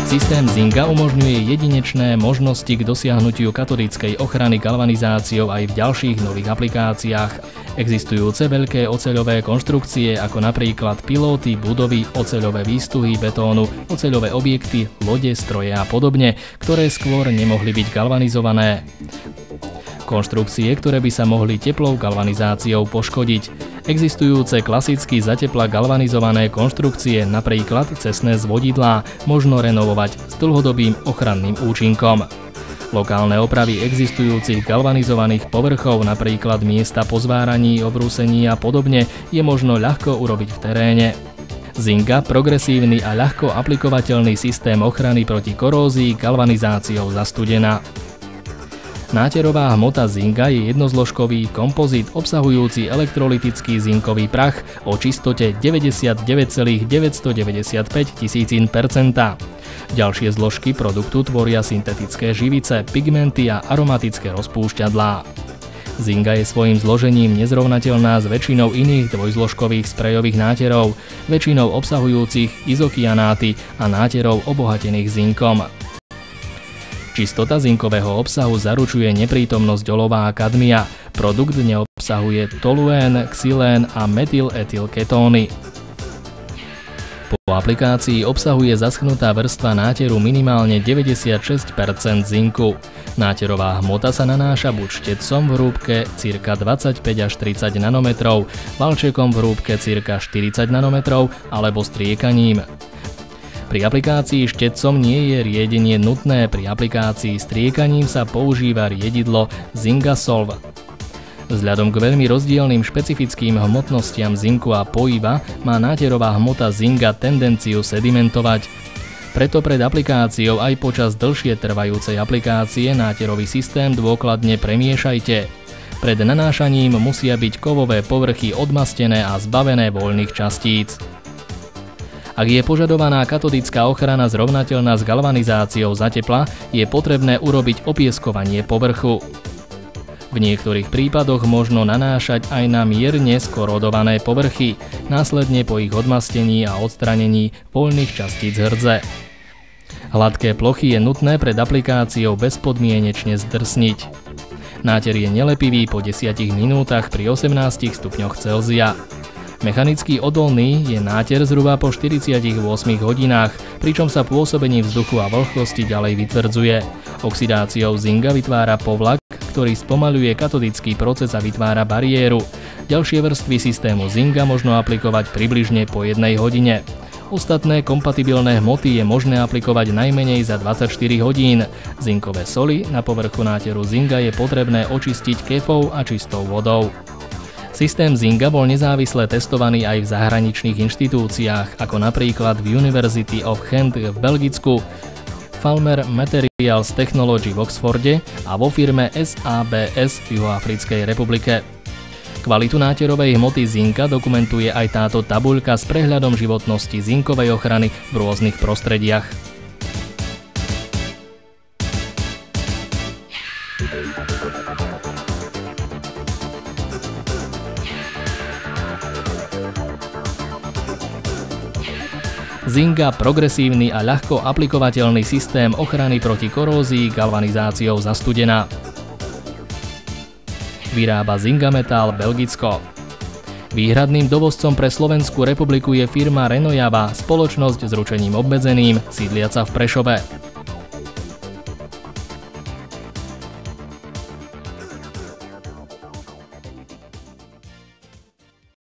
Systém Zinga umožňuje jedinečné možnosti k dosiahnutiu katodickej ochrany galvanizáciou aj v ďalších nových aplikáciách. Existujúce veľké oceľové konštrukcie ako napríklad pilóty, budovy, oceľové výstuhy betónu, oceľové objekty, lode, stroje a podobne, ktoré skôr nemohli byť galvanizované. Konštrukcie, ktoré by sa mohli teplou galvanizáciou poškodiť. Existujúce klasicky za tepla galvanizované konštrukcie, napríklad cestné zvodidlá, možno renovovať s dlhodobým ochranným účinkom. Lokálne opravy existujúcich galvanizovaných povrchov, napríklad miesta po zváraní, obrúsení a podobne, je možno ľahko urobiť v teréne. Zinga, progresívny a ľahko aplikovateľný systém ochrany proti korózii galvanizáciou zastudená. Náterová hmota Zinga je jednozložkový kompozit obsahujúci elektrolytický zinkový prach o čistote 99,995%. Ďalšie zložky produktu tvoria syntetické živice, pigmenty a aromatické rozpúšťadlá. Zinga je svojím zložením nezrovnateľná s väčšinou iných dvojzložkových sprejových náterov, väčšinou obsahujúcich izokianáty a náterov obohatených zinkom. Čistota zinkového obsahu zaručuje neprítomnosť olova a kadmia. Produkt neobsahuje toluén, xylén a metyletylketóny. Po aplikácii obsahuje zaschnutá vrstva náteru minimálne 96% zinku. Náterová hmota sa nanáša buď štecom v hrúbke cirka 25 až 30 nanometrov, valčekom v hrúbke cirka 40 nanometrov alebo striekaním. Pri aplikácii štecom nie je riedenie nutné, pri aplikácii striekaním sa používa riedidlo Zingasolv. Vzhľadom k veľmi rozdielnym špecifickým hmotnostiam zinku a pojiva má náterová hmota Zinga tendenciu sedimentovať. Preto pred aplikáciou aj počas dlhšie trvajúcej aplikácie náterový systém dôkladne premiešajte. Pred nanášaním musia byť kovové povrchy odmastené a zbavené voľných častíc. Ak je požadovaná katodická ochrana zrovnateľná s galvanizáciou za tepla, je potrebné urobiť opieskovanie povrchu. V niektorých prípadoch možno nanášať aj na mierne skorodované povrchy, následne po ich odmastení a odstranení voľných častíc hrdze. Hladké plochy je nutné pred aplikáciou bezpodmienečne zdrsniť. Náter je nelepivý po 10 minútach pri 18 stupňoch Celzia. Mechanicky odolný je náter zhruba po 48 hodinách, pričom sa pôsobením vzduchu a vlhkosti ďalej vytvrdzuje. Oxidáciou Zinga vytvára povlak, ktorý spomaľuje katodický proces a vytvára bariéru. Ďalšie vrstvy systému Zinga možno aplikovať približne po 1 hodine. Ostatné kompatibilné hmoty je možné aplikovať najmenej za 24 hodín. Zinkové soly na povrchu náteru Zinga je potrebné očistiť kefou a čistou vodou. Systém Zinga bol nezávisle testovaný aj v zahraničných inštitúciách, ako napríklad v University of Kent v Belgicku, Falmer Materials Technology v Oxforde a vo firme SABS v Juhoafrickej republike. Kvalitu náterovej hmoty Zinga dokumentuje aj táto tabuľka s prehľadom životnosti zinkovej ochrany v rôznych prostrediach. Zinga, progresívny a ľahko aplikovateľný systém ochrany proti korózii galvanizáciou zastudená. Vyrába Zinga Metal Belgicko. Výhradným dovozcom pre Slovenskú republiku je firma Renojava, spoločnosť s ručením obmedzeným, sídliaca v Prešove.